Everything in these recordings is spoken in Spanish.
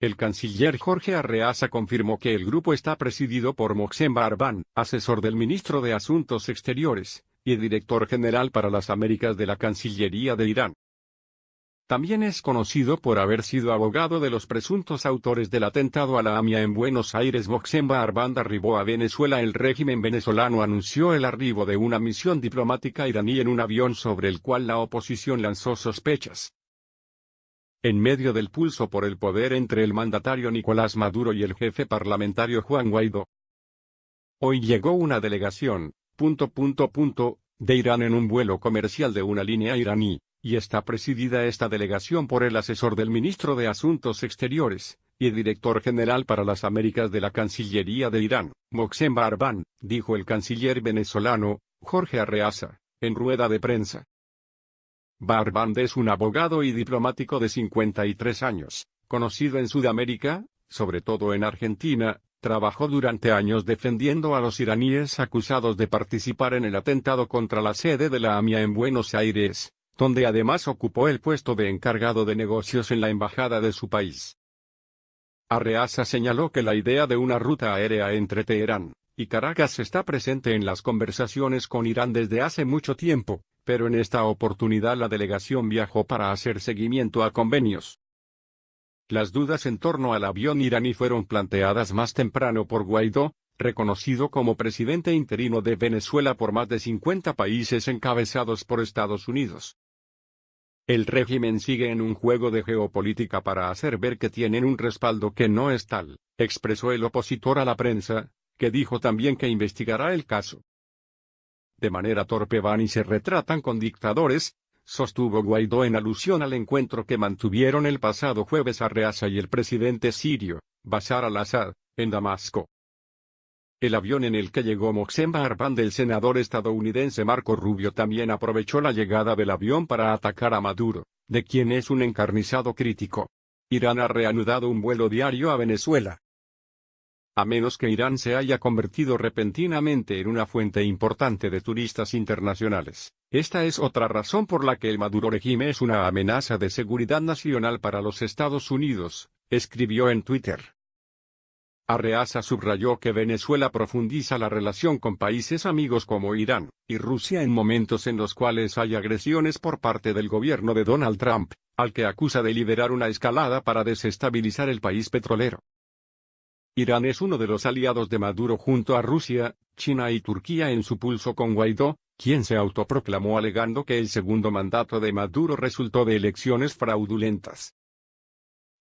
El canciller Jorge Arreaza confirmó que el grupo está presidido por Mohsen Bahram, asesor del ministro de Asuntos Exteriores, y director general para las Américas de la Cancillería de Irán. También es conocido por haber sido abogado de los presuntos autores del atentado a la AMIA en Buenos Aires. Mohsen Bahram arribó a Venezuela. El régimen venezolano anunció el arribo de una misión diplomática iraní en un avión sobre el cual la oposición lanzó sospechas. En medio del pulso por el poder entre el mandatario Nicolás Maduro y el jefe parlamentario Juan Guaidó. Hoy llegó una delegación, de Irán en un vuelo comercial de una línea iraní, y está presidida esta delegación por el asesor del ministro de Asuntos Exteriores, y director general para las Américas de la Cancillería de Irán, Mohsen Bahram, dijo el canciller venezolano, Jorge Arreaza, en rueda de prensa. Bahram es un abogado y diplomático de 53 años, conocido en Sudamérica, sobre todo en Argentina. Trabajó durante años defendiendo a los iraníes acusados de participar en el atentado contra la sede de la AMIA en Buenos Aires, donde además ocupó el puesto de encargado de negocios en la embajada de su país. Arreaza señaló que la idea de una ruta aérea entre Teherán y Caracas está presente en las conversaciones con Irán desde hace mucho tiempo, pero en esta oportunidad la delegación viajó para hacer seguimiento a convenios. Las dudas en torno al avión iraní fueron planteadas más temprano por Guaidó, reconocido como presidente interino de Venezuela por más de 50 países encabezados por Estados Unidos. El régimen sigue en un juego de geopolítica para hacer ver que tienen un respaldo que no es tal, expresó el opositor a la prensa, que dijo también que investigará el caso. De manera torpe van y se retratan con dictadores, sostuvo Guaidó en alusión al encuentro que mantuvieron el pasado jueves Arreaza y el presidente sirio, Bashar al-Assad, en Damasco. El avión en el que llegó Mohsen Bahram del senador estadounidense Marco Rubio también aprovechó la llegada del avión para atacar a Maduro, de quien es un encarnizado crítico. Irán ha reanudado un vuelo diario a Venezuela. A menos que Irán se haya convertido repentinamente en una fuente importante de turistas internacionales. Esta es otra razón por la que el Maduro régimen es una amenaza de seguridad nacional para los Estados Unidos, escribió en Twitter. Arreaza subrayó que Venezuela profundiza la relación con países amigos como Irán y Rusia en momentos en los cuales hay agresiones por parte del gobierno de Donald Trump, al que acusa de liderar una escalada para desestabilizar el país petrolero. Irán es uno de los aliados de Maduro junto a Rusia, China y Turquía en su pulso con Guaidó, quien se autoproclamó alegando que el segundo mandato de Maduro resultó de elecciones fraudulentas.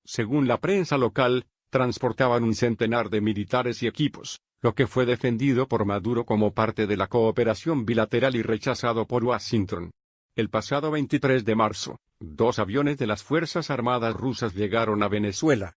Según la prensa local, transportaban un centenar de militares y equipos, lo que fue defendido por Maduro como parte de la cooperación bilateral y rechazado por Washington. El pasado 23 de marzo, 2 aviones de las Fuerzas Armadas rusas llegaron a Venezuela.